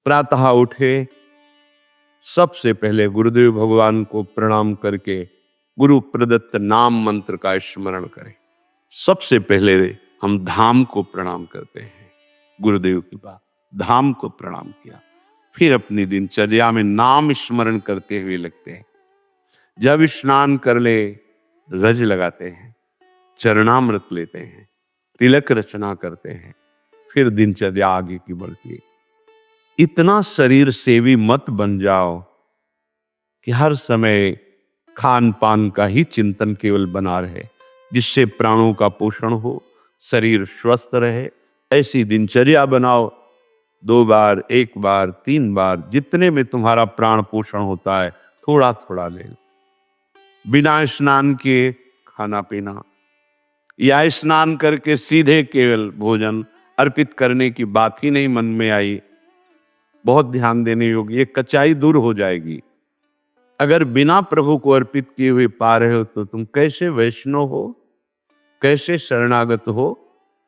प्रातः उठे, सबसे पहले गुरुदेव भगवान को प्रणाम करके गुरु प्रदत्त नाम मंत्र का स्मरण करें। सबसे पहले हम धाम को प्रणाम करते हैं। गुरुदेव की बात, धाम को प्रणाम किया, फिर अपनी दिनचर्या में नाम स्मरण करते हुए लगते हैं। जब स्नान कर ले, रज लगाते हैं, चरणामृत लेते हैं, तिलक रचना करते हैं, फिर दिनचर्या आगे की बढ़ती है। इतना शरीर सेवी मत बन जाओ कि हर समय खान पान का ही चिंतन केवल बना रहे, जिससे प्राणों का पोषण हो, शरीर स्वस्थ रहे। ऐसी दिनचर्या बनाओ। 2 बार, 1 बार, 3 बार, जितने में तुम्हारा प्राण पोषण होता है, थोड़ा थोड़ा ले लो। बिना स्नान किए खाना पीना या स्नान करके सीधे केवल भोजन अर्पित करने की बात ही नहीं मन में आई, बहुत ध्यान देने योग्य। ये कचाई दूर हो जाएगी। अगर बिना प्रभु को अर्पित किए हुए पा रहे हो तो तुम कैसे वैष्णव हो, कैसे शरणागत हो?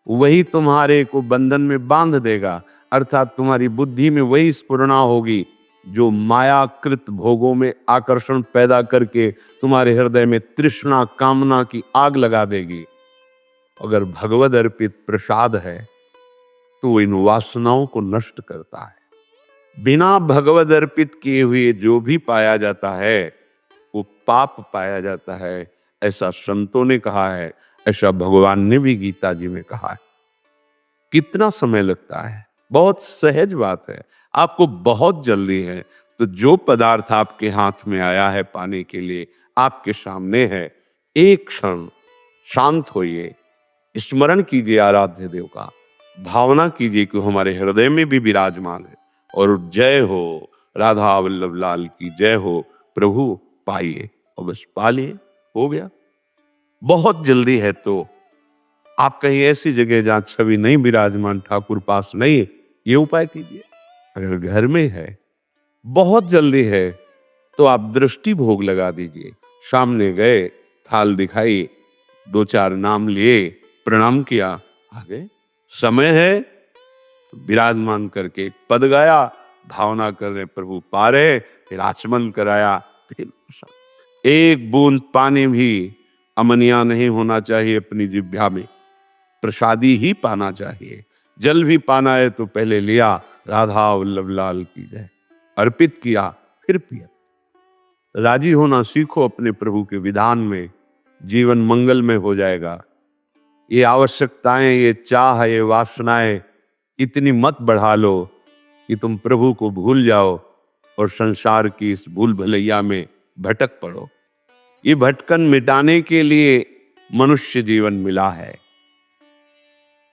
वही तुम्हारे को बंधन में बांध देगा, अर्थात तुम्हारी बुद्धि में वही स्फुरना होगी जो मायाकृत भोगों में आकर्षण पैदा करके तुम्हारे हृदय में तृष्णा कामना की आग लगा देगी। अगर भगवद अर्पित प्रसाद है तो वो इन वासनाओं को नष्ट करता है। बिना भगवद अर्पित किए हुए जो भी पाया जाता है वो पाप पाया जाता है, ऐसा संतों ने कहा है, ऐसा भगवान ने भी गीता जी में कहा है। कितना समय लगता है? बहुत सहज बात है। आपको बहुत जल्दी है तो जो पदार्थ आपके हाथ में आया है पाने के लिए, आपके सामने है, एक क्षण शांत होइए, स्मरण कीजिए आराध्य देव का, भावना कीजिए कि हमारे हृदय में भी विराजमान है, और जय हो राधा वल्लभ लाल की जय हो। प्रभु पाइए और बस पा लिए, हो गया। बहुत जल्दी है तो आप कहीं ऐसी जगह जहां छवि नहीं विराजमान, ठाकुर पास नहीं, ये उपाय कीजिए। अगर घर में है, बहुत जल्दी है तो आप दृष्टि भोग लगा दीजिए। सामने गए, थाल दिखाई, 2-4 नाम लिए, प्रणाम किया, आ गए। समय है तो विराजमान करके पद गाया, भावना कर रहे प्रभु पा रहे, फिर आचमन कराया, फिर एक बूंद पानी भी अमनिया नहीं होना चाहिए अपनी जिह्वा में, प्रसादी ही पाना चाहिए। जल भी पाना है तो पहले लिया, राधा वल्लभ लाल की जय, अर्पित किया, फिर पिया। राजी होना सीखो अपने प्रभु के विधान में, जीवन मंगलमय हो जाएगा। ये आवश्यकताएं, ये चाह, ये वासनाएं इतनी मत बढ़ा लो कि तुम प्रभु को भूल जाओ और संसार की इस भूल भलैया में भटक पड़ो। ये भटकन मिटाने के लिए मनुष्य जीवन मिला है।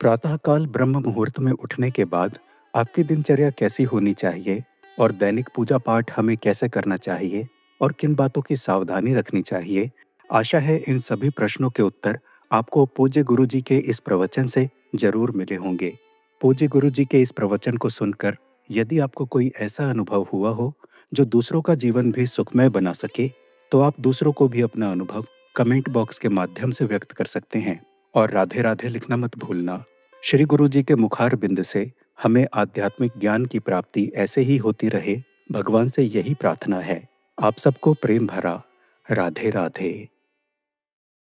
प्रातःकाल ब्रह्म मुहूर्त में उठने के बाद आपकी दिनचर्या कैसी होनी चाहिए और दैनिक पूजा पाठ हमें कैसे करना चाहिए और किन बातों की सावधानी रखनी चाहिए, आशा है इन सभी प्रश्नों के उत्तर आपको पूज्य गुरु जी के इस प्रवचन से जरूर मिले होंगे। पूज्य गुरु जी के इस प्रवचन को सुनकर यदि आपको कोई ऐसा अनुभव हुआ हो जो दूसरों का जीवन भी सुखमय बना सके, तो आप दूसरों को भी अपना अनुभव कमेंट बॉक्स के माध्यम से व्यक्त कर सकते हैं। और राधे राधे लिखना मत भूलना। श्री गुरु जी के मुखार बिंद से हमें आध्यात्मिक ज्ञान की प्राप्ति ऐसे ही होती रहे, भगवान से यही प्रार्थना है। आप सबको प्रेम भरा राधे राधे।